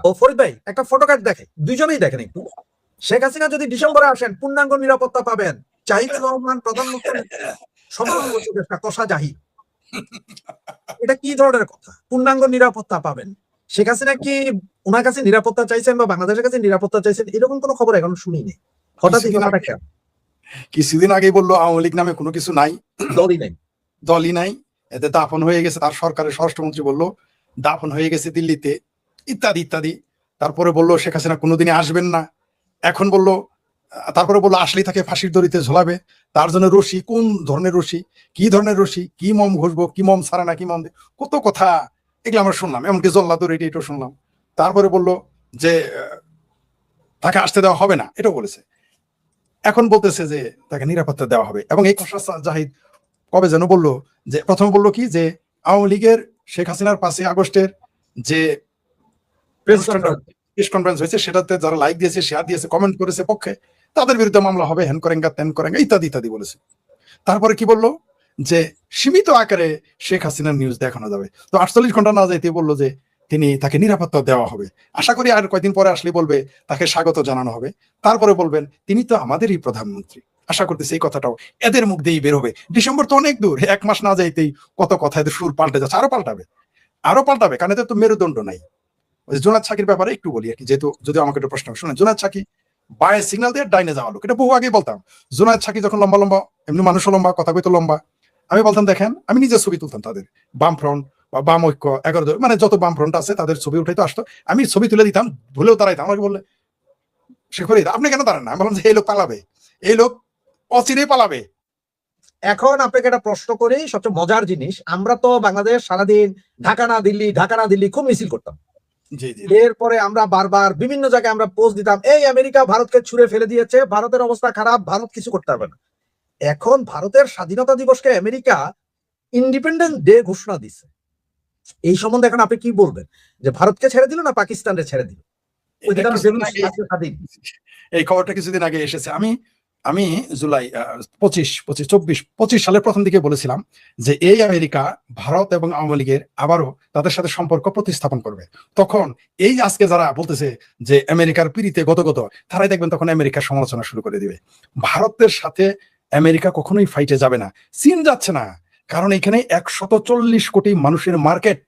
ও ফরিদ ভাই একটা photo card দেখে, দুইজনেই দেখেন একটু। শেখ হাসিনা যদি ডিসেম্বরে আসেন পূর্ণাঙ্গ নিরাপত্তা পাবেন, জাহিদুর রহমান প্রধানমন্ত্রী, সমগ্র উপদেষ্টা কষা জাহিদ। এটা কি ধরনের কথা? পূর্ণাঙ্গ নিরাপত্তা পাবেন। শেখ হাসিনা কি ওনার কাছে নিরাপত্তা চাইছেন বা বাংলাদেশের কাছে নিরাপত্তা চাইছেন? এরকম কোনো খবর এখন শুনিনি। হঠাৎ এই কথাটা কেন? কিছুদিন আগে বললো আওয়ামী লীগ নামে কোনো কিছু নাই, দলই নেই। দলই নাই, এতে দাফন হয়ে গেছে। তার সরকারের স্বরাষ্ট্রমন্ত্রী বললো দাফন হয়ে গেছে দিল্লিতে, ইত্যাদি ইত্যাদি। তারপরে বললো শেখ হাসিনা কোনোদিনই আসবেন না। এখন বললো, তারপরে বললো আসলেই তাকে ফাঁসির দড়িতে ঝোলাবে। তার জন্য রশি, কোন ধরনের রশি, কি ধরনের রশি, কি মম ঘষবো, কি মম ছাড়া না কি মম, কত কথা এগুলো আমরা শুনলাম। এমনকি জল্লাদুর এটাও শুনলাম। তারপরে বললো যে তাকে আসতে দেওয়া হবে না, এটাও বলেছে। এখন বলতেছে যে তাকে নিরাপত্তা দেওয়া হবে। এবং এই খসড়া জাহিদ কবে যেন বললো যে, প্রথমে বললো কি যে আওয়ামী লীগের শেখ হাসিনার 5ই আগস্টের যে প্রেস কনফারেন্স হয়েছে সেটাতে যারা লাইক দিয়েছে, শেয়ার দিয়েছে, কমেন্ট করেছে পক্ষে, তাদের বিরুদ্ধে মামলা হবে, হ্যান করেঙ্গা ত্যান করেঙ্গা ইত্যাদি ইত্যাদি বলেছে। তারপরে কি বললো যে সীমিত আকারে শেখ হাসিনার নিউজ দেখানো যাবে। তো 48 ঘন্টা না যাইতে বললো যে তাকে নিরাপত্তা দেওয়া হবে। আশা করি আর কয়েকদিন পরে আসলে বলবে তাকে স্বাগত জানানো হবে। তারপরে বলবেন তিনি তো আমাদেরই প্রধানমন্ত্রী। আশা করতেছি এই কথাটাও এদের মুখ দিয়েই বের হবে। ডিসেম্বর তো অনেক দূর, 1 মাস না যাইতেই কত কথা, এদের সুর পাল্টে যাচ্ছে। আরো পাল্টাবে, কারণ এদের তো মেরুদণ্ড নাই। জোনায়েদ সাকির ব্যাপারে একটু বলি আর কি, যেহেতু যদি আমাকে একটা প্রশ্ন শুনে। জোনায়েদ সাকি বায়ে সিগন্যাল দিয়ে ডাইনে যাওয়া লোক, এটা বহু আগেই বলতাম। জোনায়েদ সাকি যখন লম্বা লম্বা, এমনি মানুষও লম্বা, কথা কইতো লম্বা, আমি বলতাম দেখেন, আমি নিজের ছবি তুলতাম তাদের, বাম ফ্রন্ট বা বাম ঐক্য 11 মানে যত বাম ফ্রন্ট আছে তাদের ছবি উঠাইতো, আসতো, আমি ছবি তুলে দিতাম, ভুলেও দাঁড়াইতাম। আমাকে বললে সে করে আপনি কেন দাঁড়ান না? আমি বললাম যে এই লোক পালাবে, এই লোক অচিরেই পালাবে। এখন আপনাকে একটা প্রশ্ন করি, সবচেয়ে মজার জিনিস, আমরা তো বাংলাদেশ সারাদিন ঢাকা না দিল্লি, ঢাকা না দিল্লি খুব মিছিল করতাম। এরপরে আমরা বারবার বিভিন্ন জায়গায় আমরা পোস্ট দিতাম, এই আমেরিকা ভারতকে ছুঁড়ে ফেলে দিয়েছে, ভারতের অবস্থা খারাপ, ভারত কিছু করতে পারবে না। এখন ভারতের স্বাধীনতা দিবসকে আমেরিকা ইন্ডিপেন্ডেন্স ডে ঘোষণা দিচ্ছে। এই সম্বন্ধে এখন আপনি কি বলবেন, যে ভারতকে ছেড়ে দিল না পাকিস্তানকে ছেড়ে দিল? এই খবরটা কিছুদিন আগে এসেছে। আমি জুলাই 25 সালের প্রথম দিকে বলেছিলাম যে এই আমেরিকা ভারত এবং আওয়ামী লীগের আবারও তাদের সাথে সম্পর্ক প্রতিস্থাপন করবে। তখন এই আজকে যারা বলতেছে যে আমেরিকার পিড়িতে গত তারাই দেখবেন তখন আমেরিকার সমালোচনা শুরু করে দিবে। ভারতের সাথে আমেরিকা কখনোই ফাইটে যাবে না, চীন যাচ্ছে না, কারণ এখানে 140 কোটি মানুষের মার্কেট।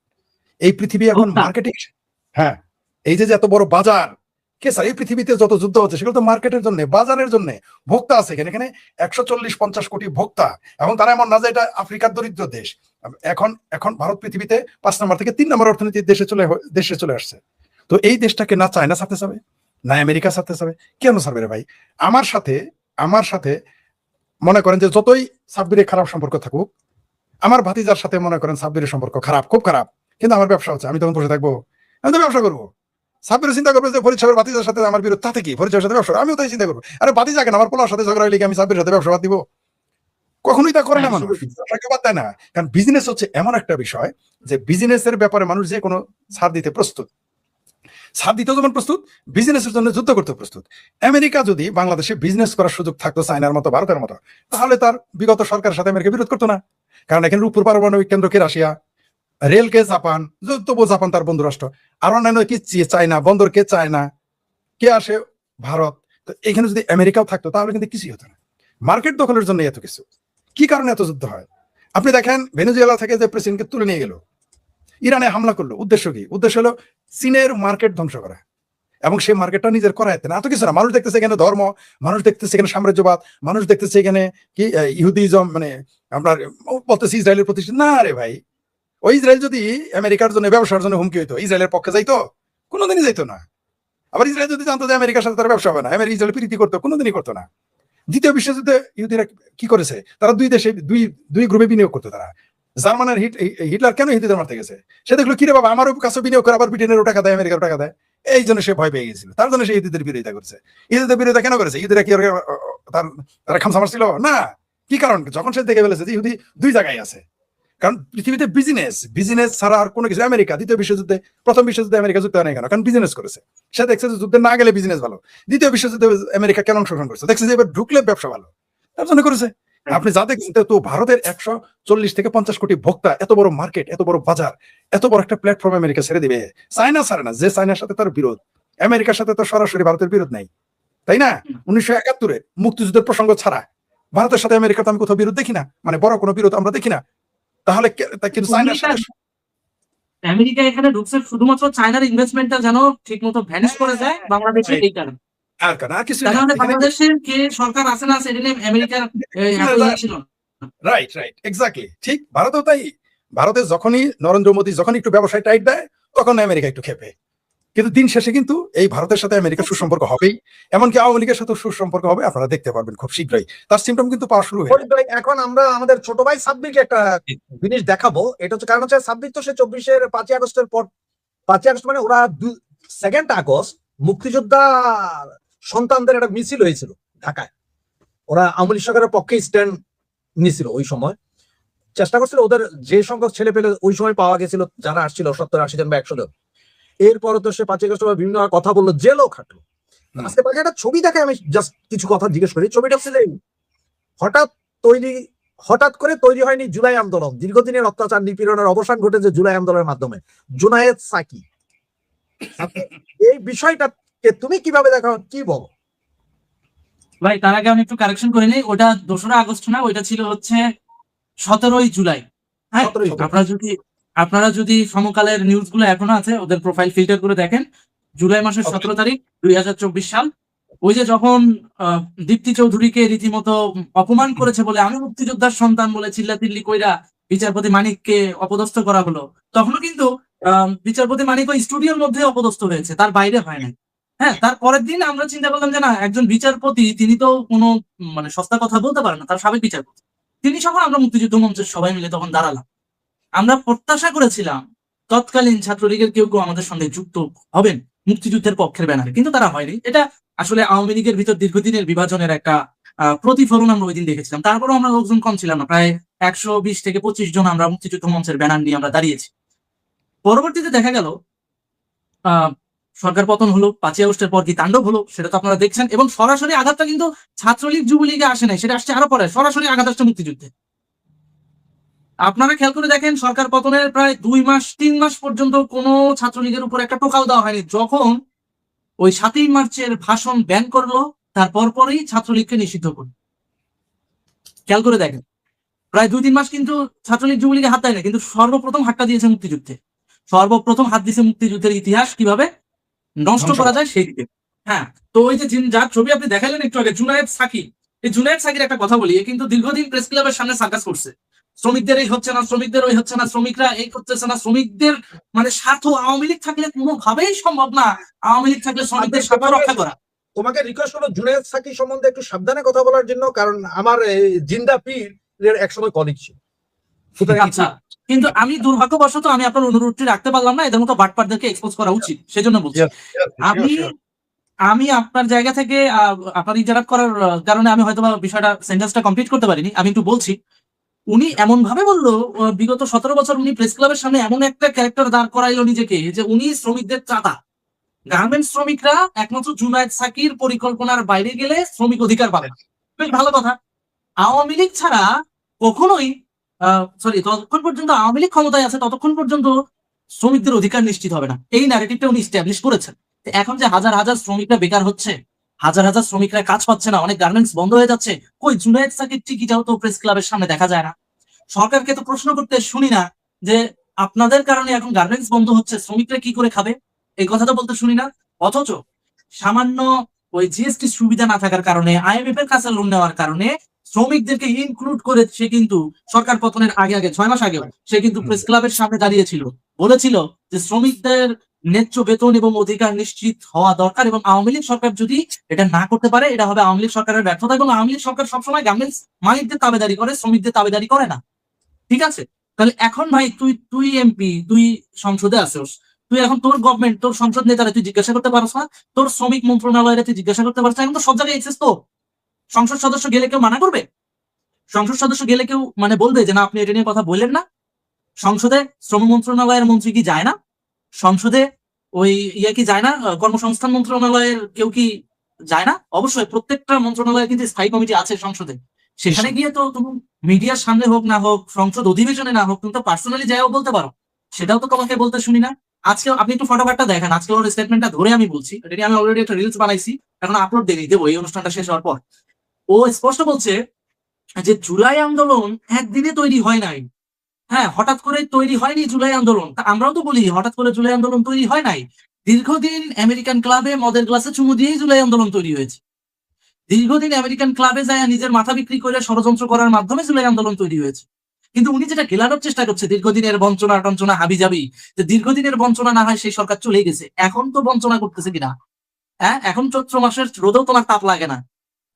এই পৃথিবী এখন মার্কেটিং, হ্যাঁ, এই যে এত বড় বাজার, কে স্যার এই পৃথিবীতে যত যুদ্ধ হচ্ছে সেগুলো তো মার্কেটের জন্য, বাজারের জন্য। ভোক্তা আছে এখানে 140-50 কোটি ভোক্তা, এবং তারা এমন না যে এটা আফ্রিকার দরিদ্র দেশ। এখন ভারত পৃথিবীতে 5 নম্বর থেকে 3 নম্বর অর্থনীতির দেশে চলে আসছে। তো এই দেশটাকে না চায়না ছাড়তে চাবে, না আমেরিকা ছাড়তে চাবে, কেন ছাড়বে রে ভাই? আমার সাথে মনে করেন যে যতই সাব্বিরের খারাপ সম্পর্ক থাকুক, আমার ভাতিজার সাথে মনে করেন সাব্বিরের সম্পর্ক খারাপ, খুব খারাপ, কিন্তু আমার ব্যবসা হচ্ছে, আমি তখন বসে থাকবো? আমি তো ব্যবসা করবো। সাব্বির চিন্তা করবে যে ফরিদ সাহেবের ভাতিজার সাথে আমার বিরোধ, তাতে কি ফরিদ সাহেবের সাথে ব্যবসা, আমিও তাই চিন্তা করবো। আরে ভাতিজা কেন, আমার পোলার সাথে ঝগড়া হইলে আমি সাব্বিরের সাথে ব্যবসা বাদ দিব? কখনোই তা করে না মানুষ, ব্যবসাকে বাদ দেয় না। কারণ বিজনেস হচ্ছে এমন একটা বিষয় যে বিজনেসের ব্যাপারে মানুষ যে কোনো ছাড় দিতে প্রস্তুত, ছাড় দিতেও যেমন প্রস্তুত, বিজনেসের জন্য যুদ্ধ করতে প্রস্তুত। আমেরিকা যদি বাংলাদেশে বিজনেস করার সুযোগ থাকতো চায়নার মতো, ভারতের মতো, তাহলে তার বিগত সরকারের সাথে আমেরিকা বিরোধ করতো না। কারণ এখানে রূপপুর পারমাণবিক কেন্দ্রকে রাশিয়া, রেলকে জাপান, তবুও জাপান তার বন্ধু রাষ্ট্র, আর অন্যান্য কি চায়না, বন্দরকে চায়না, কে আসে ভারত। তো এখানে যদি আমেরিকাও থাকতো তাহলে কিন্তু কিছুই হতো না। মার্কেট দখলের জন্য এত কিছু, কি কারণে এত যুদ্ধ হয়? আপনি দেখেন ভেনেজুয়েলা থেকে যে প্রেসিডেন্টকে তুলে নিয়ে গেল, ইরানে হামলা করলো, উদ্দেশ্য কি? উদ্দেশ্য হলো চীনের মার্কেট ধ্বংস করা, এবং সেই মার্কেটটা নিজের করাইতে না। এত কিছু না, মানুষ দেখতেছে এখানে ধর্ম, মানুষ দেখতেছে এখানে সাম্রাজ্যবাদ, মানুষ দেখতেছে এখানে কি ইহুদিজম, মানে আপনার বলতেছে ইসরায়েলের প্রতিষ্ঠা। না রে ভাই, ওই ইসরায়েল যদি আমেরিকার জন্য ব্যবসার জন্য হুমকি হইতো, ইসরায়েলের পক্ষে যাইতো? কোনোদিনই যাইতো না। আবার ইসরায়েল যদি জানতো যে আমেরিকার সাথে তার ব্যবসা হবে না, ইসরায়েল প্রীতি করতো, কোনোদিনই করতো না। দ্বিতীয় বিশ্বযুদ্ধে ইহুদিরা কি করেছে? তারা দুই দেশে দুই গ্রুপে বিনিয়োগ করতো। তারা জার্মানের হিটলার কেন ইহুদিদের মারতে গেছে? সে দেখলো কিরে বাবা, আমারও কাছে বিনিয়োগ করে, আবার ব্রিটেনেরও টাকা দেয়, আমেরিকার টাকা দেয়, এই জন্য সে ভয় পেয়ে গেছিল। তার জন্য সে ইহুদিদের বিরোধিতা করেছে। ইহুদিদের বিরোধিতা কেন করেছে? ইহুদিরা কি তারা খামসা মারছিল না? কি কারণ? যখন সে দেখে ফেলেছে যে ইহুদি দুই জায়গায় আছে। কারণ পৃথিবীতে বিজনেস ছাড়া আর কোনো কিছু। আমেরিকা প্রথম বিশ্বযুদ্ধে আমেরিকা যুক্ত হয় না কেন? কারণ বিজনেস করেছে। সে দেখছে যে যুদ্ধে না গেলে বিজনেস ভালো। দ্বিতীয় বিশ্বযুদ্ধে আমেরিকা কেন অংশগ্রহণ করেছে? দেখছে যে এবার ঢুকলে ব্যবসা ভালো, তার জন্য করেছে। আপনি যা দেখছেন, তো ভারতের 140 থেকে 50 কোটি ভোক্তা, এত বড় মার্কেট, এত বড় বাজার, এত বড় একটা প্ল্যাটফর্ম আমেরিকা ছেড়ে দিবে? চায়না ছাড়ে না, যে চায়নার সাথে তার বিরোধ, আমেরিকার সাথে তো সরাসরি ভারতের বিরোধ নাই, তাই না? 1971-এ মুক্তিযুদ্ধের প্রসঙ্গ ছাড়া ভারতের সাথে আমেরিকার তো আমি কোথাও বিরোধ দেখি না, মানে বড় কোনো বিরোধ আমরা দেখি না। তাহলে কিন্তু চায়নার সাথে আমেরিকা এখানে ঢুকছে শুধুমাত্র চায়নার ইনভেস্টমেন্টটা যেন ঠিক মতো ভ্যানিশ করে যায় বাংলাদেশে, এই কারণে। আর কিছু তাহলে বাংলাদেশের কে সরকার আছে না সেটা নিয়ে আমেরিকার ছিল। রাইট, এক্স্যাক্টলি ঠিক। ভারতও তাই। ভারতে যখনই নরেন্দ্র মোদী যখন একটু ব্যবসায় টাইট দেয়, তখন আমেরিকা একটু খেপে। কিন্তু দিন শেষে কিন্তু এই ভারতের সাথে আমেরিকার সুসম্পর্ক হবেই, এমনকি আওয়ামী লীগের সাথে সুসম্পর্ক হবে, আপনারা দেখতে পারবেন খুব শীঘ্রই। তার সিমটম কিন্তু পাওয়া শুরু হয়ে ভাই, এখন আমরা আমাদের ছোট ভাই সাব্বিরকে একটা জিনিস দেখাবো। এটা হচ্ছে কারণ হচ্ছে সাব্বির তো সে 24-এর 5ই আগস্টের পর, 5ই আগস্ট মানে ওরা 2 আগস্ট মুক্তিযোদ্ধা সন্তানদের একটা মিছিল হয়েছিল ঢাকায়। ওরা আওয়ামী লীগ সরকারের পক্ষে স্ট্যান্ড নিয়েছিল। ওই সময় চেষ্টা করছিল ওদের যে সংখ্যক ছেলে পেলে ওই সময় পাওয়া গেছিল, যারা আসছিল 70-80 জন বা 100 জন। এরপরে তো সে 5ই আগস্ট বিভিন্ন কথা বললো, জেলও খাটলো। আজকে তাকে একটা ছবি দেখে আমি জাস্ট কিছু কথা জিজ্ঞেস করি। ছবিটা হচ্ছে হঠাৎ করে তৈরি হয়নি জুলাই আন্দোলন, দীর্ঘদিনের অত্যাচার নিপীড়নের অবসান ঘটেছে জুলাই আন্দোলনের মাধ্যমে। জুনায়েদ সাকি, এই বিষয়টাকে তুমি কিভাবে দেখো, কি বলো? ভাই তার আগে আমি একটু কারেকশন করে নিই, ওটা 2রা আগস্ট না, ওইটা ছিল হচ্ছে 17ই জুলাই। হ্যাঁ, আপনারা যদি সমকালের নিউজ গুলো এখনো আছে, ওদের প্রোফাইল ফিল্টার করে দেখেন, জুলাই মাসের 17 তারিখ 2024 সাল। ওই যে যখন দীপ্তি চৌধুরীকে রীতিমতো অপমান করেছে বলে, আমি মুক্তিযোদ্ধার সন্তান বলে চিল্লাচিল্লি কইরা বিচারপতি মানিককে অপদস্থ করা হলো, তখনও কিন্তু বিচারপতি মানিক ওই স্টুডিওর মধ্যে অপদস্থ হয়েছে, তার বাইরে হয় নাই। হ্যাঁ, তার পরের দিন আমরা চিন্তা করলাম যে না, একজন বিচারপতি তিনি তো কোনো মানে সস্তা কথা বলতে পারেন না, তার সাবেক বিচারপতি তিনি। যখন আমরা মুক্তিযুদ্ধ মঞ্চের সবাই মিলে তখন দাঁড়ালাম, আমরা প্রত্যাশা করেছিলাম তৎকালীন ছাত্রলীগের কেউ কেউ আমাদের সঙ্গে যুক্ত হবেন মুক্তিযুদ্ধের পক্ষের ব্যানারে, কিন্তু তারা হয়নি। এটা আসলে আওয়ামী লীগের ভিতর দীর্ঘদিনের বিভাজনের একটা প্রতিফলন আমরা ওই দিন দেখেছিলাম। তারপরেও আমরা লোকজন কম ছিলাম না, প্রায় 120 থেকে 25 জন আমরা মুক্তিযুদ্ধ মঞ্চের ব্যানার নিয়ে আমরা দাঁড়িয়েছি। পরবর্তীতে দেখা গেল সরকার পতন হলো, 5ই আগস্টের পর কি তাণ্ডব হলো সেটা তো আপনারা দেখছেন। এবং সরাসরি আঘাতটা কিন্তু ছাত্রলীগ যুবলীগে আসে নাই, সেটা আসছে আরো পরে, সরাসরি আঘাত আসছে মুক্তিযুদ্ধে। আপনারা খেয়াল করে দেখেন, সরকার পতনের প্রায় 2 মাস 3 মাস পর্যন্ত কোনো ছাত্রলীগের উপর একটা টোকাও দেওয়া হয়নি। যখন ওই 7ই মার্চের ভাষণ ব্যান করলো, তারপর পরেই ছাত্রলীগকে নিষিদ্ধ করলো। খেয়াল করে দেখেন, প্রায় 2-3 মাস কিন্তু ছাত্রলীগ যুবলীগে হাত দেয় না, কিন্তু সর্বপ্রথম হাতটা দিয়েছে মুক্তিযুদ্ধে। সর্বপ্রথম হাত দিয়েছে মুক্তিযুদ্ধের ইতিহাস কিভাবে নষ্ট করা যায় সেই দিকে। হ্যাঁ, তো ওই যে যার ছবি আপনি দেখালেন একটু আগে, জুনায়েদ সাকি, এই জুনায়েদ সাকির একটা কথা বলি, কিন্তু দীর্ঘদিন প্রেস ক্লাবের সামনে সার্কাস করছে। শ্রমিকদের এই হচ্ছে না, শ্রমিকদের ওই হচ্ছে না, শ্রমিকরা এই করতেছে না, শ্রমিকদের মানে স্বার্থ আওয়ামী লীগ থাকলে কোনোভাবেই সম্ভব না আওয়ামী লীগ থাকলে শ্রমিকদের স্বার্থ রক্ষা করা। তোমাকে রিকোয়েস্ট করবো জুনায়েদ সাকি সম্বন্ধে একটু সাবধানে কথা বলার জন্য, কারণ আমার জিন্দা পীর এর একসময় কলিগ ছিল। আচ্ছা, কিন্তু আমি দুর্ভাগ্যবশত আমি আপনার অনুরোধটি রাখতে পারলাম না, এদের মতো বাটপারদেরকে এক্সপোজ করা উচিত, সেজন্য বলছি। আমি আপনার জায়গা থেকে আপনার ইন্টারাক্ট করার কারণে আমি হয়তো বিষয়টা সেন্টেন্সটা কমপ্লিট করতে পারিনি, আমি একটু বলছি। উনি এমন ভাবে বললো, বিগত 17 বছর উনি প্রেস ক্লাবের সামনে এমন একটা ক্যারেক্টার দাঁড় করাইলো নিজেকে, যে উনি শ্রমিকদের চাঁদা, গার্মেন্টস শ্রমিকরা একমাত্র জুনায়েদ সাকির পরিকল্পনার বাইরে গেলে শ্রমিক অধিকার পাবে না। বেশ ভালো কথা। আওয়ামী লীগ ছাড়া কখনোই ততক্ষণ পর্যন্ত আওয়ামী লীগ ক্ষমতায় আছে ততক্ষণ পর্যন্ত শ্রমিকদের অধিকার নিশ্চিত হবে না, এই ন্যারেটিভটা উনি এস্টাবলিশ করেছেন। এখন যে হাজার হাজার শ্রমিকরা বেকার হচ্ছে, হাজার হাজার শ্রমিকরা কাজ পাচ্ছে না, অনেক গার্মেন্টস বন্ধ হয়ে যাচ্ছে, কই জুনায়েদ সাকির টিকিটাও তো প্রেস ক্লাবের সামনে দেখা যায় না। সরকারকে তো প্রশ্ন করতে শুনি না যে আপনাদের কারণে এখন গার্মেন্টস বন্ধ হচ্ছে, শ্রমিকরা কি করে খাবে, এই কথা তো বলতে শুনি না। অথচ সামান্য ওই জিএসটি সুবিধা না থাকার কারণে, আইএমএফ এর কাছে লোন নেওয়ার কারণে শ্রমিকদেরকে ইনক্লুড করে সে কিন্তু সরকার পতনের আগে 6 মাস আগেও সে কিন্তু প্রেস ক্লাবের সামনে দাঁড়িয়েছিল, বলেছিল যে শ্রমিকদের ন্যায্য বেতন এবং অধিকার নিশ্চিত হওয়া দরকার, এবং আওয়ামী লীগ সরকার যদি এটা না করতে পারে এটা হবে আওয়ামী লীগ সরকারের ব্যর্থতা, এবং আওয়ামী লীগ সরকার সবসময় গার্মেন্টস মালিকদের তাবেদারি করে, শ্রমিকদের তাবেদারি করে না। ঠিক আছে, তাহলে এখন ভাই তুই এমপি, তুই সংসদে আসোস, তুই এখন তোর গভর্নমেন্ট, তোর সংসদ নেতারা তুই জিজ্ঞাসা করতে পারছ না, তোর শ্রমিক মন্ত্রণালয়ে তুই জিজ্ঞাসা করতে পারছ না, এখন তো সব জায়গায় এক্সেস। তো সংসদ সদস্য গেলে কেউ মানা করবে? সংসদ সদস্য গেলে কেউ মানে বলবে যে না আপনি এটা নিয়ে কথা বললেন না? সংসদে শ্রম মন্ত্রণালয়ের মন্ত্রী কি যায় না? সংসদে ওই কি যায় না, কর্মসংস্থান মন্ত্রণালয়ের কেউ কি যায় না? অবশ্যই প্রত্যেকটা মন্ত্রণালয়ের কিন্তু স্থায়ী কমিটি আছে সংসদে, সেখানে গিয়ে তো তুমি মিডিয়ার সামনে হোক না হোক, সংসদ অধিবেশনে না হোক, তুমি তো পার্সোনালি যাইও বলতে পারো। সেটাও তো তোমাকে বলতে শুনি না। আজকে আপনি একটু ফটোফাটটা দেখেন, আজকে ওর স্টেটমেন্টটা ধরে আমি বলছি, এটা নিয়ে আমি অলরেডি একটা রিলস বানাইছি, এখন আপলোড দিয়ে দেবো এই অনুষ্ঠানটা শেষ হওয়ার পর। ও স্পষ্ট বলছে যে জুলাই আন্দোলন একদিনে তৈরি হয় নাই। হ্যাঁ, হঠাৎ করে তৈরি হয়নি জুলাই আন্দোলন। তা আমরাও তো বলি হঠাৎ করে জুলাই আন্দোলন তৈরি হয় নাই। দীর্ঘদিন আমেরিকান ক্লাবে মদের গ্লাসে চুমু দিয়েই জুলাই আন্দোলন তৈরি হয়েছে। দীর্ঘদিন আমেরিকান ক্লাবে যায় নিজের মাথা বিক্রি করে ষড়যন্ত্র করার মাধ্যমে জুলাই আন্দোলন তৈরি হয়েছে। কিন্তু উনি যেটা গেলানোর চেষ্টা করছে দীর্ঘদিনের বঞ্চনা টঞ্চনা হাবি যাবি, যে দীর্ঘদিনের বঞ্চনা না হয় সেই সরকার চলে গেছে, এখন তো বঞ্চনা করতেছে কিনা? হ্যাঁ, এখন চৈত্র মাসের রোদেও তোমার তাপ লাগে না।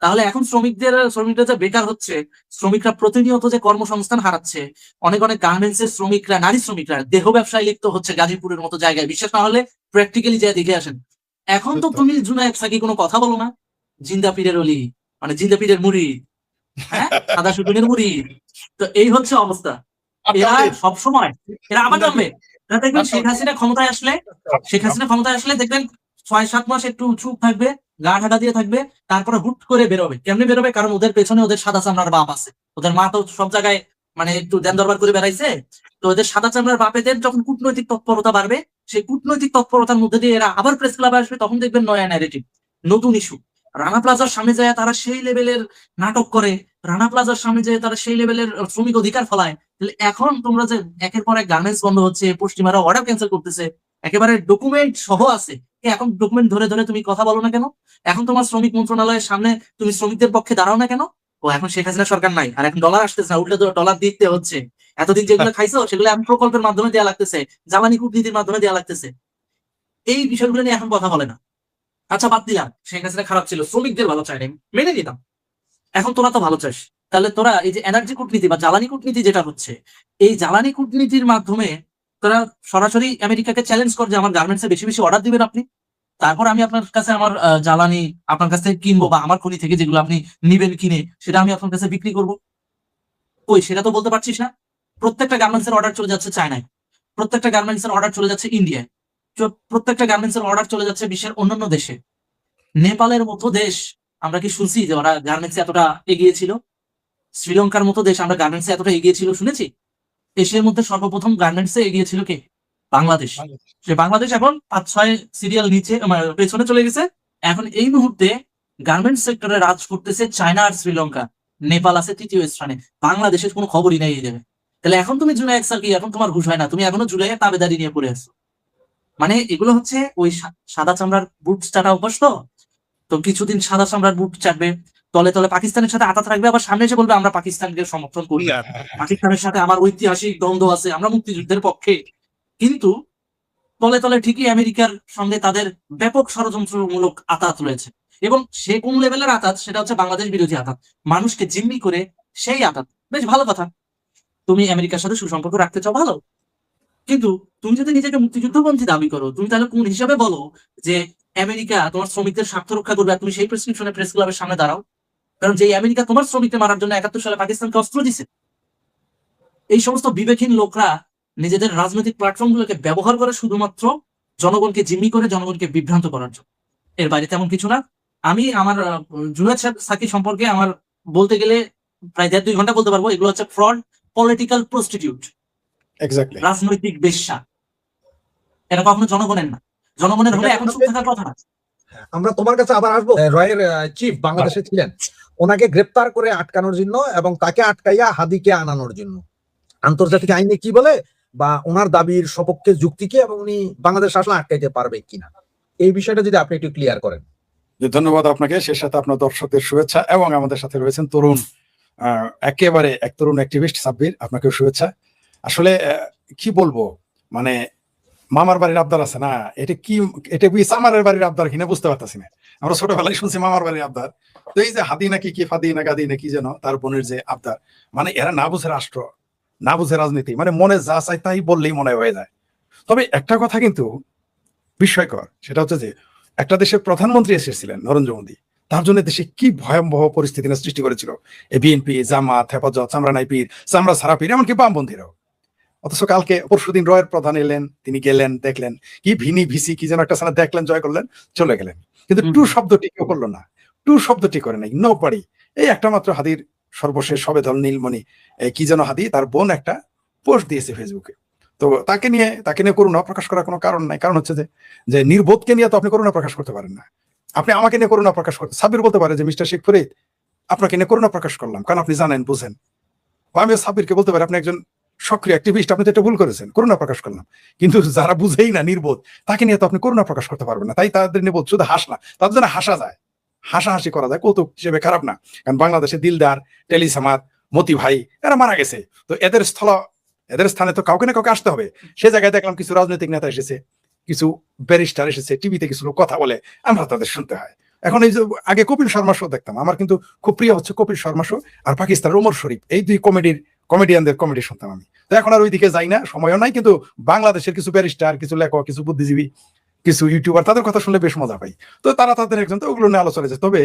তাহলে এখন শ্রমিকরা যে বেকার হচ্ছে, শ্রমিকরা প্রতিনিয়ত যে কর্মসংস্থান হারাচ্ছে, অনেক অনেক গার্মেন্টস এর শ্রমিকরা, নারী শ্রমিকরা দেহ ব্যবসায় লিপ্ত হচ্ছে গাজীপুরের মতো জায়গায়, বিশ্বাস না হলে প্র্যাকটিক্যালি যা দেখে আসেন। এখন তো তুমি জুনায়েদ সাকি কোনো কথা বলো না। জিন্দা পীরের অলি, মানে জিন্দা পীরের মুড়ি, হ্যাঁ, সাদা সুতনের মুড়ি। তো এই হচ্ছে অবস্থা। এরা সবসময় এরা আবার জন্মে। এরা দেখবেন শেখ হাসিনা ক্ষমতায় আসলে দেখবেন 6-7 মাস একটু চুপ থাকবে, গা ঢাকা দিয়ে থাকবে, তারপরে হুট করে বেরোবে। কেমনে বেরোবে? কারণ ওদের পেছনে ওদের সাদা চামড়ার বাপ আছে। ওদের মা তো সব জায়গায় মানে একটু দেন দরবার করে বেড়াইছে। তো ওদের সাদা চামড়ার বাপেদের যখন কূটনৈতিক তৎপরতা বাড়বে, সেই কূটনৈতিক তৎপরতার মধ্যে দিয়ে এরা আবার প্রেস ক্লাবে আসবে, তখন দেখবেন নয়া ন্যারেটিভ, নতুন ইস্যু। রানা প্লাজার সামনে যায় তারা সেই লেভেলের নাটক করে, রানা প্লাজার সামনে যায় তারা সেই লেভেলের শ্রমিক অধিকার ফলায়। তাহলে এখন তোমরা যে একের পর এক গার্মেন্টস বন্ধ হচ্ছে, পশ্চিমারা অর্ডার ক্যান্সেল করতেছে, একেবারে ডকুমেন্ট সহ আছে, এখন ডকুমেন্ট ধরে ধরে তুমি কথা বলো না কেন? এখন তোমার শ্রমিক মন্ত্রণালয়ের সামনে তুমি শ্রমিকদের পক্ষে দাঁড়াও না কেন? ও এখন শেখ হাসিনা সরকার নাই, আর এখন ডলার আসতেছে না, উল্টে ডলার দিতে হচ্ছে। এতদিন যেগুলো খাইছো সেগুলো এখন প্রকল্পের মাধ্যমে দেওয়া লাগতেছে, জ্বালানি কূটনীতির মাধ্যমে দেওয়া লাগতেছে। এই বিষয়গুলো নিয়ে এখন কথা বলে না। আচ্ছা, বাদ দিলাম শেখ হাসিনা খারাপ ছিল, শ্রমিকদের ভালো চাই নাই, মেনে নিতাম। এখন তোরা তো ভালো চাস, তাহলে তোরা এই যে এনার্জি কূটনীতি বা জ্বালানি কূটনীতি যেটা হচ্ছে, এই জ্বালানি কূটনীতির মাধ্যমে তোরা সরাসরি আমেরিকাকে চ্যালেঞ্জ কর যে আমার গার্মেন্টসে বেশি বেশি অর্ডার দিবেন আপনি, তারপর আমি আপনার কাছে আমার জ্বালানি আপনার কাছ থেকে কিনবো, বা আমার খনি থেকে যেগুলো আপনি নিবেন কিনে সেটা আমি আপনার কাছে বিক্রি করবো। ওই সেটা তো বলতে পারছিস না। প্রত্যেকটা গার্মেন্টসের অর্ডার চলে যাচ্ছে চায়নায়, প্রত্যেকটা গার্মেন্টসের অর্ডার চলে যাচ্ছে ইন্ডিয়ায়, প্রত্যেকটা গার্মেন্টসের অর্ডার চলে যাচ্ছে বিশ্বের অন্যান্য দেশে। নেপালের মতো দেশ আমরা কি শুনছি যে ওরা গার্মেন্টসে এতটা এগিয়ে ছিল? শ্রীলঙ্কার মতো দেশ আমরা গার্মেন্টসে এতটা এগিয়ে ছিল শুনেছি? এশিয়ার মধ্যে সর্বপ্রথম গার্মেন্টসে এগিয়ে ছিল কে? বাংলাদেশ। সে বাংলাদেশ এখন 5-6 সিরিয়াল নিচে পেছনে চলে গেছে। এখন এই মুহূর্তে গার্মেন্টস সেক্টরে রাজ করতেছে চায়না আর শ্রীলঙ্কা, নেপাল আছে তৃতীয় স্থানে, বাংলাদেশের কোনো খবরই নাই এই জায়গায়। তাহলে এখন তুমি জুলাই কি এখন তোমার ঘুষ হয় না, তুমি এখনো জুলাইয়ের তাবেদারি নিয়ে পড়ে আছো। মানে এগুলো হচ্ছে ওই সাদা চামড়ার বুট চাটা অভ্যাস। তো কিছুদিন সাদা চামড়ার বুট চাটবে, তলে তলে পাকিস্তানের সাথে আঘাত রাখবে, আবার সামনে এসে বলবে আমরা পাকিস্তানকে সমর্থন করি, পাকিস্তানের সাথে আমার ঐতিহাসিক দ্বন্দ্ব আছে, আমরা মুক্তিযুদ্ধের পক্ষে। কিন্তু তলে তলে ঠিকই আমেরিকার সঙ্গে তাদের ব্যাপক ষড়যন্ত্রমূলক আঘাত রয়েছে, এবং সে কোন লেভেলের আঘাত? সেটা হচ্ছে বাংলাদেশ বিরোধী আঘাত, মানুষকে জিম্মি করে সেই আঘাত। বেশ ভালো কথা, তুমি আমেরিকার সাথে সুসম্পর্ক রাখতে চাও, ভালো। কিন্তু তুমি যদি নিজেকে মুক্তিযুদ্ধপন্থী দাবি করো, তুমি তাহলে কোন হিসাবে বলো যে আমেরিকা তোমার শ্রমিকদের স্বার্থ রক্ষা করবে, আর তুমি সেই প্রেসক্রিপশনে প্রেস ক্লাবের সামনে দাঁড়াও? কারণ যে আমেরিকা তোমার শ্রমিকদের মারার জন্য 71 সালে পাকিস্তানকে অস্ত্র দিছে। এই সমস্ত বিবেকহীন লোকরা নিজেদের রাজনৈতিক প্ল্যাটফর্ম গুলোকে ব্যবহার করে শুধুমাত্র জনগণকে জিম্মি করে জনগণকে বিভ্রান্ত করার জন্য, এর বাইরে তেমন কিছু না। আমি আমার জুনায়েদ সাকি সম্পর্কে আমার বলতে গেলে প্রায় 1.5-2 ঘন্টা বলতে পারবো। এগুলো হচ্ছে ফ্রড, পলিটিক্যাল প্রস্টিটিউট, এক্স্যাক্টলি রাজনৈতিক বেশ্যা। এটা কখনো জনগণের না, জনগণের হলে এখন চুপ থাকার কথা না। আমরা তোমার কাছে আবার আসবো। রয়ের চিফ বাংলাদেশে ছিলেন, ওনাকে গ্রেপ্তার করে আটকানোর জন্য এবং তাকে আটকাইয়া হাদিকে আনানোর জন্য আন্তর্জাতিক আইনে কি বলে, বা ওনার দাবির সপক্ষে যুক্তি কি, এবং উনি বাংলাদেশ আসলে আটকাইতে পারবে কিনা, এই বিষয়টা যদি আপনি একটু ক্লিয়ার করেন। ধন্যবাদ আপনাকে, সে সাথে আপনার দর্শকদের শুভেচ্ছা, এবং আমাদের সাথে রয়েছেন তরুণ একেবারে এক তরুণ অ্যাক্টিভিস্ট সাব্বির, আপনাকেও শুভেচ্ছা। আসলে কি বলবো, মানে মামার বাড়ির আবদার আছে না, এটা কি সামারের বাড়ির আবদার কিনা বুঝতে পারতেছি না। আমরা ছোটবেলায় শুনছি মামার বাড়ির আবদার, তো এই যে হাদি নাকি কি ফাদি না গাদি নাকি যেন তার বোনের যে আবদার, মানে এরা না বুঝে রাষ্ট্র, না বুঝে রাজনীতি, মানে মনে যা চাই তাই বললেই মনে হয়ে যায়। তবে একটা কথা কিন্তু বিস্ময়কর, সেটা হচ্ছে যে একটা দেশের প্রধানমন্ত্রী এসেছিলেন নরেন্দ্র মোদী, তার জন্য দেশে কি ভয়াবহ পরিস্থিতি সৃষ্টি করেছিল এই বিএনপি, জামাত, হেফাজত, চামড়া নাই পীর, চামড়া ছাড়া পীর, এমনকি বামপন্থীরাও। অথচ কালকে পরশুদিন রয়ের প্রধান এলেন, তিনি গেলেন, দেখলেন কি ভিনি ভিসি কি যেন একটা সানা দেখলেন, জয় করলেন, চলে গেলেন। কিন্তু টু শব্দটি কেউ করলো না, টু শব্দটি করে নাই, নো বাড়ি। এই একটা মাত্র হাদির সর্বশেষ সবেদল নীলমণি কি যেন হাদি তার বোন একটা পোস্ট দিয়েছে ফেসবুকে। তো তাকে নিয়ে করুণা প্রকাশ করার কোনো কারণ নাই। কারণ হচ্ছে যে নির্বোধকে নিয়ে তো আপনি করুণা প্রকাশ করতে পারেন না। আপনি আমাকে নিয়ে করুণা প্রকাশ করতে, সাব্বির বলতে পারে যে মিস্টার শেখ ফরিদ আপনাকে নিয়ে করুণা প্রকাশ করলাম, কারণ আপনি জানেন বুঝেন। আমি সাব্বিরকে বলতে পারি আপনি একজন সক্রিয় অ্যাক্টিভিস্ট, আপনি তো এটা ভুল করেছেন, করুণা প্রকাশ করলাম। কিন্তু যারা বুঝেই না, নির্বোধ, তাকে নিয়ে তো আপনি করুণা প্রকাশ করতে পারবেন না। তাই তাদের নির্বোধ শুধু হাসলা, তাদের জন্য হাসা যায়, হাসাহাসি করা যায়, কৌতুক হিসেবে খারাপ না। কারণ বাংলাদেশে দিলদার, টেলিসামাদ, মতি ভাই এরা মারা গেছে, তো এদের স্থানে তো কাউকে না কাউকে আসতে হবে। সে জায়গায় দেখলাম কিছু রাজনৈতিক নেতা এসেছে, কিছু ব্যারিস্টার এসেছে, টিভিতে কিছু লোক কথা বলে, আমরা তাদের শুনতে হয়। এখন এই যে আগে কপিল শর্মা শো দেখতাম, আমার কিন্তু খুব প্রিয় হচ্ছে কপিল শর্মা শো আর পাকিস্তানের ওমর শরীফ, এই দুই কমেডিয়ানদের কমেডি শুনতাম আমি। তো এখন আর ওইদিকে যাই না, সময়ও নাই। কিন্তু বাংলাদেশের কিছু ব্যারিস্টার, কিছু লেখক, কিছু বুদ্ধিজীবী, কিছু ইউটিউবার, তাদের কথা শুনলে বেশ মজা পাই। তো তারা তাদের একজন, তো ওগুলো নিয়ে আলোচনা যায়। তবে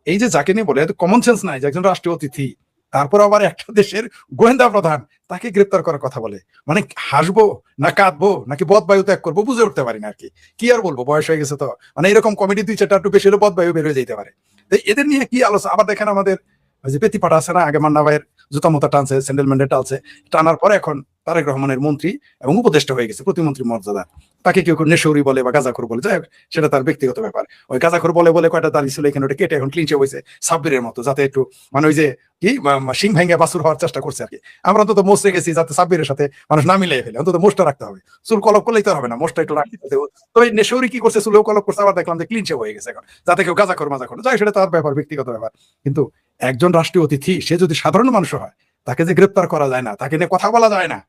এই যে যাকে নিয়ে বলে কমন সেন্স নাই যে একজন রাষ্ট্রীয় অতিথি, তারপর আবার একটা দেশের গোয়েন্দা প্রধান, তাকে গ্রেপ্তার করার কথা বলে, মানে হাসবো না কাঁদবো নাকি বদবায়ু ত্যাগ করবো বুঝে উঠতে পারি না আর কি আর বলবো, বয়স হয়ে গেছে তো। মানে এরকম কমেডি দুই চারটা একটু বেশি হলে বদবায়ু বের হয়ে যেতে পারে। তো এদের নিয়ে কি আলোচনা। আবার দেখেন আমাদের ওই যে পেতি পাটা আছে না, আগে মান্না ভাইয়ের জুতা মোতা টানছে, স্যান্ডেল ম্যান্ডেল টানছে, টানার পরে এখন তারেক রহমানের মন্ত্রী এবং উপদেষ্টা হয়ে গেছে, প্রতিমন্ত্রী মর্যাদা। তাকে কেউ নেশৌরি বলে বা গাঁজাখোর বলে, যাই হোক সেটা তার ব্যক্তিগত ব্যাপার। ওই গাঁজাখোর বলে কয়টা দাঁড়িয়ে ছিল এখানে, ওটা কেটে এখন ক্লিনচে হয়েছে সাব্বিরের মতো, যাতে একটু মানে ওই যে কি সিং ভাঙ্গা বাসুর হওয়ার চেষ্টা করছে আর কি। আমরা অন্তত মোস্টে গেছি যাতে সাব্বিরের সাথে মানুষ না মিলিয়ে ফেলে, অন্তত মোস্টটা রাখতে হবে। চুল কলপ করলেই তো হবে না, মোস্টটা একটু রাখতে হবে। তো এই নেশৌরি কি করছে, চুলেও কলপ করছে, আবার দেখলাম যে ক্লিনচে হয়ে গেছে এখন, যাতে কেউ গাঁজাখোর মাজাখোর, যাই সেটা তার ব্যাপার, ব্যক্তিগত ব্যাপার। কিন্তু একজন রাষ্ট্রীয় অতিথি সে যদি সাধারণ মানুষ হয়, তাকে যে গ্রেপ্তার করা যায় না, তাকে নিয়ে কথা বলা যায় না,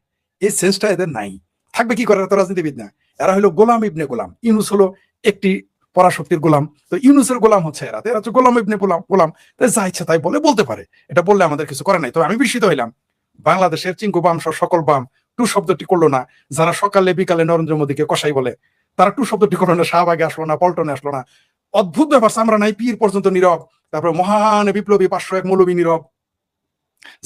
এই সেন্সটা এদের নাই। থাকবে কি করে, এরা তো রাজনীতিবিদ না, এরা হলো গোলাম ইবনে গোলাম। ইউনুস হলো একটি পরাশক্তির গোলাম, তো ইউনুসের গোলাম হচ্ছে এরা, এরা হচ্ছে গোলাম ইবনে গোলাম। তাই যা ইচ্ছা তাই বলতে পারে, এটা বললে আমাদের কিছু করে নাই। তো আমি বিস্মিত হইলাম বাংলাদেশের চিঙ্কু বাম সহ সকল বাম টু শব্দটি করলো না। যারা সকালে বিকালে নরেন্দ্র মোদীকে কসাই বলে, তারা টু শব্দটি করলো না, শাহবাগে আসলো না, পল্টনে আসলো না। অদ্ভুত ব্যাপার, আমরা নাই পীর পর্যন্ত নীরব, তারপরে মহান বিপ্লবী 501 মৌলবী নীরব,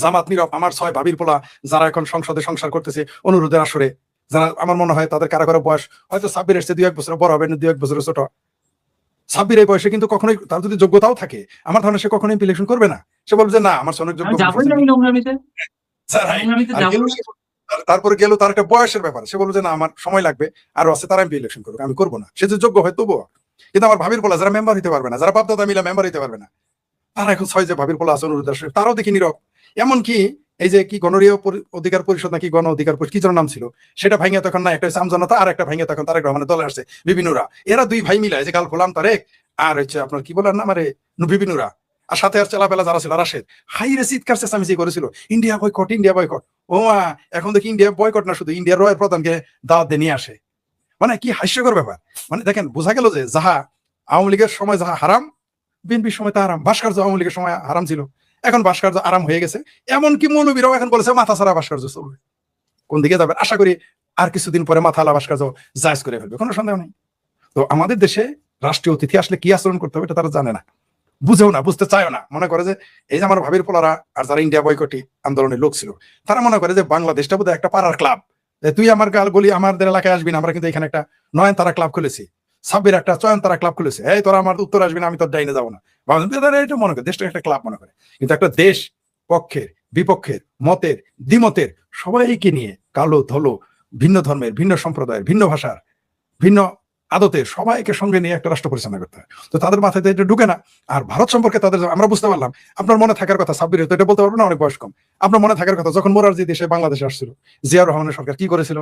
জামাত নীরব, আমার 6 ভাবির পোলা যারা এখন সংসদে সংসার করতেছে অনুরোধের আসরে, যারা আমার মনে হয় তাদের কারাগারের বয়স হয়তো সাব্বিরের চেয়ে 2-1 বছর বড় হবে, 2-1 বছরের ছোট। সাব্বির এই বয়সে কিন্তু কখনোই, তার যদি যোগ্যতাও থাকে, আমার ধারণা সে কখনোই ইলেকশন করবে না। সে বলবে যে না, আমার অনেক যোগ্য। তারপরে গেল, তার একটা বয়সের ব্যাপার, সে বলবে যে না, আমার সময় লাগবে, আরো আছে, তারা এমপি ইলেকশন করবে, আমি করবো না। সে যে যোগ্য হয় তবুও। কিন্তু আমার ভাবির পোলা যারা মেম্বার হইতে পারবে না, যারা বাপদাদা মিলা মেম্বার হইতে পারবে না, তারা এখন 6 যে ভাবির পোলা আছে অনুরোধ আসরে, তারাও দেখি নীরব। এমনকি এই যে কি গণরীয় অধিকার পরিষদ নাকি গণ অধিকার পরিষদ কি যেন নাম ছিল, সেটা ভাঙিয়া তখন না, একটা আমজনতা আর একটা ভাঙিয়া তখন তারেক রহমানের দলে আসছে বিভিন্নরা। এরা 2 ভাই মিলায় যে কাল গোলাম তারেক আর হচ্ছে আপনার কি বলার নাম আরে বিভিন্নরা, আর সাথে আর চেলাপেলা যারা ছিল রাশেদ, হাই রে চিৎকার চেঁচামেচি করেছিল ইন্ডিয়া বয়কট, ইন্ডিয়া বয়কট। ও এখন দেখি ইন্ডিয়া বয়কট না, শুধু ইন্ডিয়ার রয়ের প্রধানকে দাওয়াত দিয়ে নিয়ে আসে। মানে কি হাস্যকর ব্যাপার। মানে দেখেন, বোঝা গেল যে যাহা আওয়ামী লীগের সময় যাহা হারাম, বিএনপির সময় তা হারাম। ভাস্কর্য আওয়ামী লীগের সময় হারাম ছিল, এখন ভাস্কর্য আরাম হয়ে গেছে। এমনকি মৌলবীরাও এখন বলেছে মাথা ছাড়া ভাস্কর্য চলবে। কোন দিকে যাবেন আশা করি আর কিছুদিন পরে মাথা আলা ভাস্কর্য জায়েজ করে ফেলবে, কোনো সন্দেহ নেই। তো আমাদের দেশে রাষ্ট্রীয় অতিথি আসলে কি আচরণ করতে হবে এটা তারা জানে না, বুঝেও না, বুঝতে চায়ও না। মনে করে যে এই যে আমার ভাবির পোলারা আর যারা ইন্ডিয়া বয়কটি আন্দোলনের লোক ছিল, তারা মনে করে যে বাংলাদেশটা বোধহয় একটা পাড়ার ক্লাব, তুই আমার গাল গলি আমাদের এলাকায় আসবি না, আমরা কিন্তু এখানে একটা নয়নতারা ক্লাব খুলেছি, সাব্বির একটা চয়নতারা ক্লাব খুলেছে, এই তোরা আমার উত্তর আসবি না, আমি তোর ডাইনে যাবো না। এটা মনে করে দেশটা একটা ক্লাব মনে করে। কিন্তু একটা দেশ পক্ষের বিপক্ষের মতের দ্বিমতের সবাইকে নিয়ে, কালো ধলো, ভিন্ন ধর্মের, ভিন্ন সম্প্রদায়ের, ভিন্ন ভাষার, ভিন্ন আদতে সবাইকে সঙ্গে নিয়ে একটা রাষ্ট্র পরিচালনা করতে হয়। তো তাদের মাথায় এটা ঢুকে না। আর ভারত সম্পর্কে তাদের, আমরা বুঝতে পারলাম আপনার মনে থাকার কথা, সাব্বির তো এটা বলতে পারবো না, অনেক বয়স কম। আপনার মনে থাকার কথা যখন মোরারজি দেশে বাংলাদেশে আসছিল, জিয়া রহমানের সরকার কি করেছিল?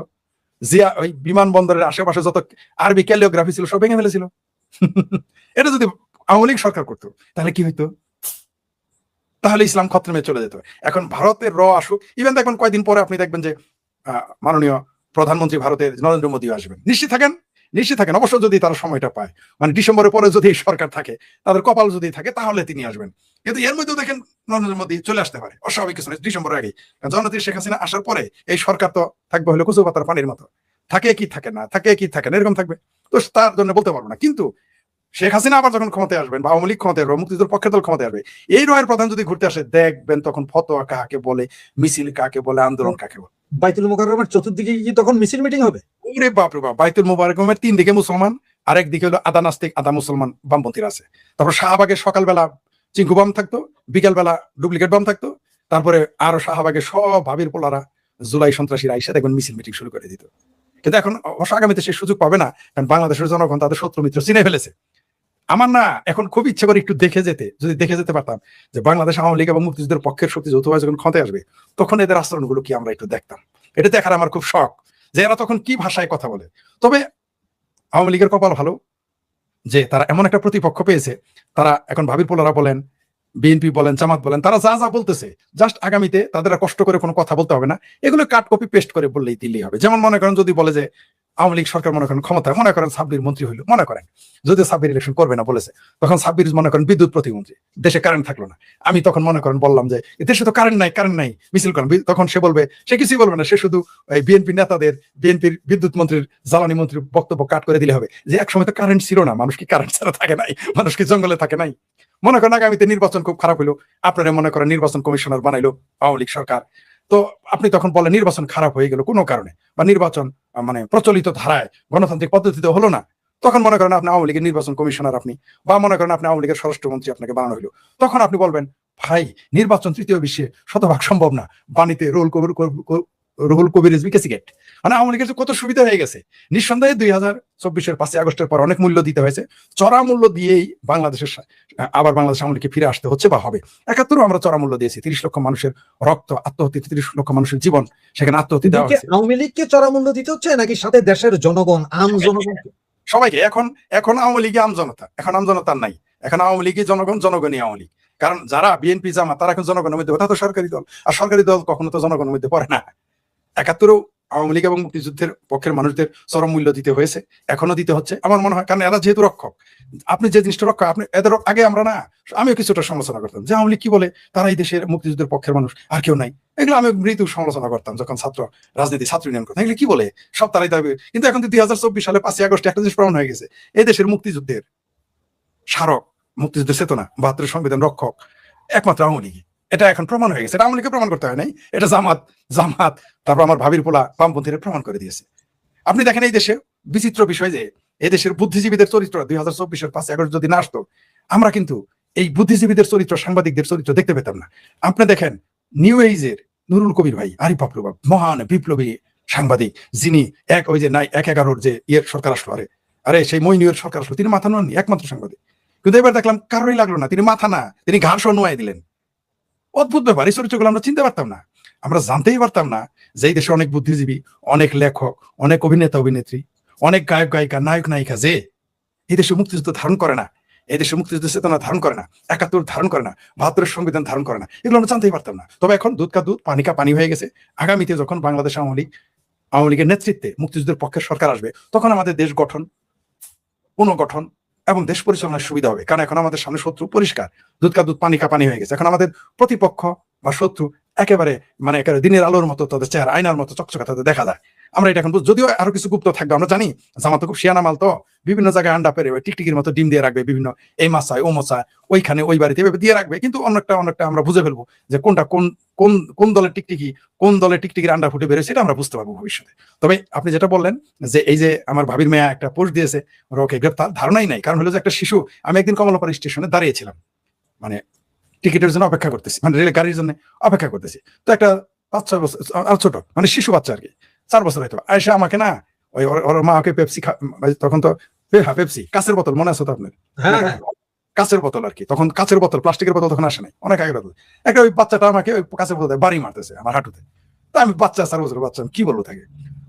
জিয়া ওই বিমানবন্দরের আশেপাশে যত আরবি ক্যালিওগ্রাফি ছিল সব ভেঙে ফেলেছিল। এটা যদি আওয়ামী লীগ সরকার করতো তাহলে কি হইতো? তাহলে ইসলাম খতমে চলে যেত। এখন ভারতের আসুক, ইভেন দেখবেন কয়েকদিন পরে আপনি দেখবেন যে মাননীয় প্রধানমন্ত্রী ভারতের নরেন্দ্র মোদী আসবেন। নিশ্চিত থাকেন অবশ্য, যদি তারা সময়টা পায়, মানে ডিসেম্বরের পরে যদি সরকার থাকে, তাদের কপাল যদি থাকে, তাহলে তিনি আসবেন। কিন্তু এর মধ্যেও দেখেন নরেন্দ্র মোদী চলে আসতে পারে, অস্বাভাবিক কিছু নেই ডিসেম্বরের আগে। জননেত্রী শেখ হাসিনা আসার পরে এই সরকার তো থাকবে হলো কুচু পাতার পানির মতো, থাকে কি থাকে না এরকম থাকবে। তো তার জন্য বলতে পারবো না। কিন্তু শেখ হাসিনা আবার যখন ক্ষমতায় আসবেন বা আওয়ামী লীগ ক্ষমতায় আসবে, মুক্তিযুদ্ধের পক্ষের দল ক্ষমতায় আসবে, এই রয়ের প্রধান যদি ঘুরতে আসে, দেখবেন তখন ফতোয়া কাকে বলে, মিছিল কাকে বলে, আন্দোলন কাকে বলে। বাইতুল মোকাররমের চতুর্দিকে কি তখন মিছিল মিটিং হবে? ওরে বাপরে বাপ, বাইতুল মোবারকের 3 দিকে মুসলমান, আরেক দিকে হলো আধা নাস্তিক আধা মুসলমান বামপন্থীরা আছে। তারপর শাহবাগের সকালবেলা চিঙ্কু বাম থাকতো, বিকেলবেলা ডুপ্লিকেট বাম থাকতো, তারপরে আরো শাহবাগে সব ভাবির পোলারা জুলাই সন্ত্রাসীরা আইসা দেখবেন মিছিল মিটিং শুরু করে দিত। কিন্তু এখন অবশ্য আগামীতে সে সুযোগ পাবে না, কারণ বাংলাদেশের জনগণ তাদের শত্রু মিত্র চিনে ফেলেছে। আমার না এখন খুব ইচ্ছে করে একটু দেখে যেতে, যদি দেখে যেতে পারতাম যে বাংলাদেশ আওয়ামী লীগ এবং মুক্তিযুদ্ধের পক্ষের শক্তি যৌথভাবে যখন ক্ষমতায় আসবে তখন এদের আচরণগুলো কি আমরা একটু দেখতাম। এটা দেখার আমার খুব শখ যে এরা তখন কি ভাষায় কথা বলে। তবে আওয়ামী লীগের কপাল ভালো যে তারা এমন একটা প্রতিপক্ষ পেয়েছে, তারা এখন ভাবির পোলারা বলেন, বিএনপি বলেন, জামাত বলেন, তারা যা যা বলতেছে জাস্ট আগামীতে তাদের আর কষ্ট করে কোনো কথা বলতে হবে না, এগুলো কাট কপি পেস্ট করে বললেই দিলেই হবে। যেমন মনে করেন যদি বলে যে আওয়ামী লীগ সরকার মনে করেন ক্ষমতায়, মনে করেন সাব্বির মন্ত্রী হইলো, মনে করেন যদি সাব্বির ইলেকশন করবে না বলেছে, তখন সাব্বির মনে করেন বিদ্যুৎ প্রতিমন্ত্রী, দেশে কারেন্ট থাকলো না, আমি তখন মনে করেন বললাম যে দেশে তো কারেন্ট নাই মিছিল করেন, তখন সে বলবে, সে কিছুই বলবে না, সে শুধু বিএনপি নেতাদের, বিএনপির বিদ্যুৎ মন্ত্রীর, জ্বালানি মন্ত্রীর বক্তব্য কাট করে দিলে হবে যে একসময় তো কারেন্ট ছিল না, মানুষ কি কারেন্ট ছাড়া থাকে নাই, মানুষ কি জঙ্গলে থাকে নাই। মনে করেন আগামীতে নির্বাচন খুব খারাপ হইলো, আপনারা মনে করেন নির্বাচন কমিশনার বানাইলো আওয়ামী লীগ সরকার, তো আপনি তখন বলেন নির্বাচন খারাপ হয়ে গেল কোনো কারণে, বা নির্বাচন মানে প্রচলিত ধারায় গণতান্ত্রিক পদ্ধতিতে হলো না, তখন মনে করেন আপনি আওয়ামী লীগের নির্বাচন কমিশনার, আপনি বা মনে করেন আপনি আওয়ামী লীগের স্বরাষ্ট্রমন্ত্রী, আপনাকে বানানো হইলো, তখন আপনি বলবেন ভাই নির্বাচন তৃতীয় বিশ্বে শতভাগ সম্ভব না, বাণীতে Ruhul Kabir is BKC gate, মানে আওয়ামী লীগের কত সুবিধা হয়ে গেছে। নিঃসন্দেহে 2024-এর 5ই আগস্টের পর অনেক মূল্য দিতে হয়েছে, চড়া মূল্য দিয়েই বাংলাদেশের আবার বাংলাদেশ আওয়ামী লীগকে ফিরে আসতে হচ্ছে বা হবে। 71-ও আমরা চড়া মূল্য দিয়েছি, 30 লক্ষ মানুষের রক্ত আত্মহত্যা, 30 লক্ষ মানুষের জীবন সেখানে আত্মহত্যা দেওয়া হয়েছে। আওয়ামী লীগকে চড়া মূল্য দিতে হচ্ছে নাকি সাথে দেশের জনগণ, আম জনগণ, সবাইকে? এখন আওয়ামী লীগে আম জনতা, এখন আম জনতার নাই, এখন আওয়ামী লীগে জনগণ, জনগণই আওয়ামী লীগ। কারণ যারা বিএনপি জামাত তারা এখন জনগণের মধ্যে, ওটা তো সরকারি দল, আর সরকারি দল কখনো তো জনগণের মধ্যে পড়ে না। 71-ও আওয়ামী লীগ এবং মুক্তিযুদ্ধের পক্ষের মানুষদের চরম মূল্য দিতে হয়েছে, এখনো দিতে হচ্ছে আমার মনে হয়, কারণ এরা যেহেতু রক্ষক, আপনি যে জিনিসটা রক্ষক, আপনি এদের আগে আমরা না, আমিও কিছুটা সমালোচনা করতাম যে আওয়ামী লীগ কি বলে, তারা এই দেশের মুক্তিযুদ্ধের পক্ষের মানুষ আর কেউ নাই, এগুলো আমি মৃত্যু সমালোচনা করতাম যখন ছাত্র রাজনীতি, ছাত্র ইউনিয়ন করতাম, এগুলো কি বলে সব তারাই দাবি। কিন্তু এখন তো 2024 সালে 5ই আগস্ট একটা জিনিস প্রমাণ হয়ে গেছে, এই দেশের মুক্তিযুদ্ধের স্মারক, মুক্তিযুদ্ধের চেতনা, 72 সংবিধান রক্ষক একমাত্র আওয়ামী লীগ। এটা এখন প্রমাণ হয়ে গেছে, এটা আওয়ামী লীগকে প্রমাণ করতে হয় নাই, এটা জামাত তারপর আমার ভাবির পোলা বামপন্থীরা প্রমাণ করে দিয়েছে। আপনি দেখেন এই দেশে বিচিত্র বিষয় যে এই দেশের বুদ্ধিজীবীদের চরিত্র 2024-এর 5ই আগস্ট যদি না আসতো, আমরা কিন্তু এই বুদ্ধিজীবীদের চরিত্র, সাংবাদিকদের চরিত্র দেখতে পেতাম না। আপনি দেখেন নিউ এজের নুরুল কবির ভাই, আরিফ আফরুবা, মহান বিপ্লবী সাংবাদিক, যিনি ওই যে 1/11-র যে সরকার আসলো, আরে সেই মইনুয়ের সরকার আসলো, তিনি মাথা নননি, একমাত্র সাংবাদিক। কিন্তু এবার দেখলাম কারোরই লাগলো না, তিনি মাথা না, তিনি ঘাড় সহ নোয়াই দিলেন। অদ্ভুত ব্যাপার, এই চরিত্রগুলো আমরা চিনতে পারতাম না, আমরা জানতেই পারতাম না যে এই দেশে অনেক বুদ্ধিজীবী, অনেক লেখক, অনেক অভিনেতা অভিনেত্রী, অনেক গায়ক গায়িকা, নায়ক নায়িকা যে এই দেশে মুক্তিযুদ্ধ ধারণ করে না, এই দেশে মুক্তিযুদ্ধ চেতনা ধারণ করে না, 71 ধারণ করে না, 72-এর সংবিধান ধারণ করে না, এগুলো আমরা জানতেই পারতাম না। তবে এখন দুধ কা দুধ পানি কা পানি হয়ে গেছে। আগামীতে যখন বাংলাদেশ আওয়ামী লীগের নেতৃত্বে মুক্তিযুদ্ধের পক্ষের সরকার আসবে, তখন আমাদের দেশ গঠন, পুনর্গঠন এবং দেশ পরিচালনার সুবিধা হবে, কারণ এখন আমাদের সামনে শত্রু পরিষ্কার, দুধ কা দুধ পানি কা পানি হয়ে গেছে। এখন আমাদের প্রতিপক্ষ বা শত্রু একেবারে দিনের আলোর মতো, তাদের চেহারা আয়নার মতো চকচকা তাদের দেখা যায়। আমরা এটা এখন যদিও আরো কিছু গুপ্ত থাকবে, আমরা জানি জামাত খুব শিয়ানা মাল, তো বিভিন্ন জায়গায় আন্ডা পেরে টিকটিকির মতো ডিম দিয়ে রাখবে, বিভিন্ন এই মাছায় ও মশায় ওইখানে ওই বাড়িতে এভাবে দিয়ে রাখবে, কিন্তু অনেকটা আমরা বুঝে ফেলবো যে কোনটা কোন দলের টিকটিকি, কোন দলের টিকটিকির আন্ডা ফুটে বেরোয়, সেটা আমরা বুঝতে পারবো ভবিষ্যতে। তবে আপনি যেটা বললেন যে এই যে আমার ভাবির মেয়া একটা পোস্ট দিয়েছে, ওকে গ্রেপ্তার, ধারণাই নাই। কারণ হলো যে একটা শিশু, আমি একদিন কমলাপাড়া স্টেশনে দাঁড়িয়েছিলাম, মানে টিকিটের জন্য অপেক্ষা করতেছি, মানে রেল গাড়ির জন্য অপেক্ষা করতেছি, তো একটা 5-6 বছর আর ছোট মানে শিশু বাচ্চা আর কি, 4 বছর হয়তো, আয়সা আমাকে না ওই ওর মা ওকে পেপসি, তখন তো পেপসি কাঁচের বোতল, মনে আছে তো আপনার? কাঁচের বোতল আর কি, তখন কাঁচের বোতল, প্লাস্টিকের বোতল তখন আসে নাই, অনেক আগের বোতল। একটা ওই বাচ্চাটা আমাকে ওই কাঁচের বোতল বাড়ি মারতেছে আমার হাঁটুতে। তা আমি বাচ্চা, 4 বছরের বাচ্চা, কি বলবো তাকে?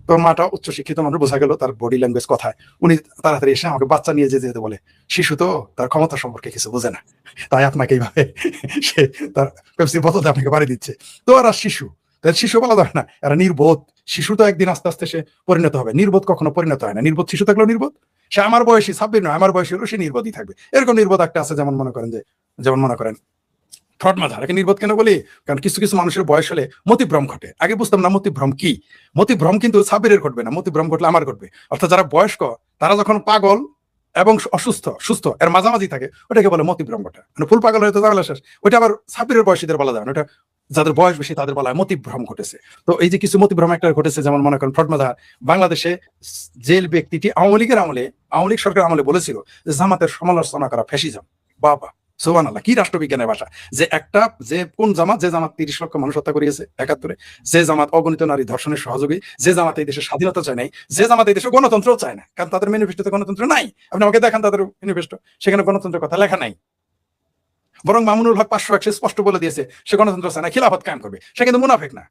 তো মাটা উচ্চশিক্ষিত মানুষ, বোঝা গেল তার বডি ল্যাঙ্গুয়েজ কথায়, উনি তাড়াতাড়ি এসে আমাকে বাচ্চা নিয়ে যেতে বলে, শিশু তো তার ক্ষমতা সম্পর্কে কিছু বোঝে না, তাই আপনাকে এইভাবে সে তার পেপসির বোতলতে আপনাকে বাড়ি দিচ্ছে। তো আর শিশু, তার শিশু বলা যায় না, এরা নির্বোধ। শিশু তো একদিন আস্তে আস্তে সে পরিণত হবে, নির্বোধ কখনো পরিণত হয় না। নির্বোধ শিশু থাকলেও নির্বোধ, সে আমার বয়সী 26 নয়, আমার বয়সী হলো সে নির্বোধই থাকবে। এরকম নির্বোধ একটা আছে, যেমন মনে করেন থ্রট মাথার। একে নির্বোধ কেন বলি? কারণ কিছু কিছু মানুষের বয়স হলে মতিভ্রম ঘটে। আগে বুঝতাম না মতিভ্রম কি। মতিভ্রম কিন্তু সাবিরের ঘটবে না, মতিভ্রম ঘটলে আমার ঘটবে। অর্থাৎ যারা বয়স্ক, তারা যখন পাগল এবং সুস্থ এর মাঝামাঝি থাকে, ওটাকে বলে মতিভ্রম ঘটা। মানে ফুল পাগল হয়তো ঝামেলা শেষ, ওইটা আবার সাবিরের বয়সীদের বলা যায় না, ওটা যাদের বয়স বেশি তাদের বলা হয় মতিভ্রম ঘটেছে। তো এই যে কিছু মতিভ্রম একটা ঘটেছে, যেমন মনে করেন ফ্রড মাজার, বাংলাদেশে জেল ব্যক্তিটি আওয়ামী লীগের আমলে, আওয়ামী লীগ সরকার আমলে বলেছিল যে জামাতের সমালোচনা করা ফ্যাসিজম। বাবা, সুবহানাল্লাহ, কি রাষ্ট্রবিজ্ঞানের ভাষা! যে কোন জামাত, যে জামাত 30 লক্ষ মানুষ হত্যা করিয়েছে 71-এ, যে জামাত অগণিত নারী ধর্ষণের সহযোগী, যে জামাত এই দেশে স্বাধীনতা চায় নাই, যে জামাত এই দেশে গণতন্ত্রও চায় না, কারণ তাদের ম্যানিফেস্টোতে গণতন্ত্র নাই। আপনি আমাকে দেখান তাদের ম্যানিফেস্টো, সেখানে গণতন্ত্রের কথা লেখা নাই। বরং মামুনুল হক 501 সে স্পষ্ট বলে দিয়েছে সে গণতন্ত্র চায় না, খিলাফত কায়েম করবে। সে কিন্তু মুনাফিক না,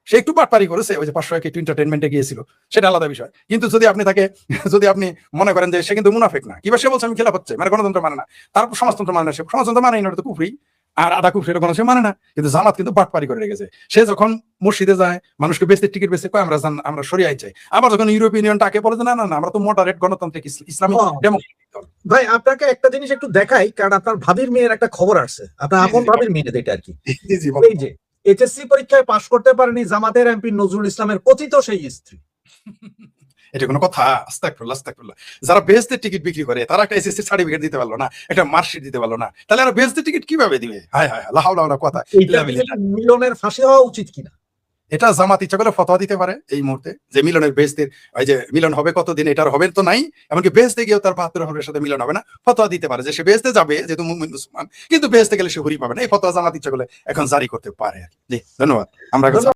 সে একটু বাটপারি করেছে, ওই যে 501 একটু এন্টারটেইনমেন্টে গিয়েছিল, সেটা আলাদা বিষয়। কিন্তু যদি আপনি মনে করেন যে সে কিন্তু মুনাফিক না, কিবা সে বলছে আমি খিলাফত চাই, মানে গণতন্ত্র মানে না, তারপর সমাজতন্ত্র মানে না, সে সমাজতন্ত্র মানে না, তো কুফরি। আর আধা কুফরির কোনো সে মানে না। কিন্তু জামাত কিন্তু বাটপারি করে রেখেছে। সে যখন মসজিদে যায়, মানুষকে বেচতে টিকিট বেচে কয় আমরা সরিয়ে চাই, আবার যখন ইউরোপিয়ান ইউনিয়ন তাকে বলে যে না না না আমরা তো মডারেট গণতান্ত্রিক ইসলামিক ডেমোক্রেটিক দল। ভাই আপনাকে একটা জিনিস একটু দেখাই, কারণ আপনার ভাবির মেয়ের একটা খবর আসছে, আপনার আপন ভাবির মেয়ে এটা আর কি। জি জি এই যে এইচএসসি পরীক্ষায় পাশ করতে পারেনি জামাতের এমপি নজরুল ইসলামের কথিত সেই স্ত্রী। এটা কোনো কথা? আস্তাগফিরুল্লাহ আস্তাগফিরুল্লাহ। যারা বেহেশতের টিকিট বিক্রি করে তারা একটা এসএসসি সার্টিফিকেট দিতে পারলো না, একটা মার্কশিট দিতে পারলো না, তাহলে আর বেহেশতের টিকিট কিভাবে দিবে? হায় হায়, লা হাওলা ওয়ালা কুওয়াতা ইল্লা বিল্লাহ। মিলনের ফাঁসি হওয়া উচিত কিনা? এটা জামাত ইচ্ছা করলে ফতোয়া দিতে পারে এই মুহূর্তে যে মিলনের বেহেশতের, ওই যে মিলন হবে কতদিন, এটার হবে তো নাই, এমনকি বেহেশতে গিয়েও তার 72 হরের সাথে মিলন হবে না। ফতোয়া দিতে পারে যে সে বেহেশতে যাবে যেহেতু মুমিন মুসলমান, কিন্তু বেহেশতে গেলে সে হুরি পাবে না। এই ফতোয়া জামাত ইচ্ছা করলে এখন জারি করতে পারে। জি ধন্যবাদ। আমরা এখন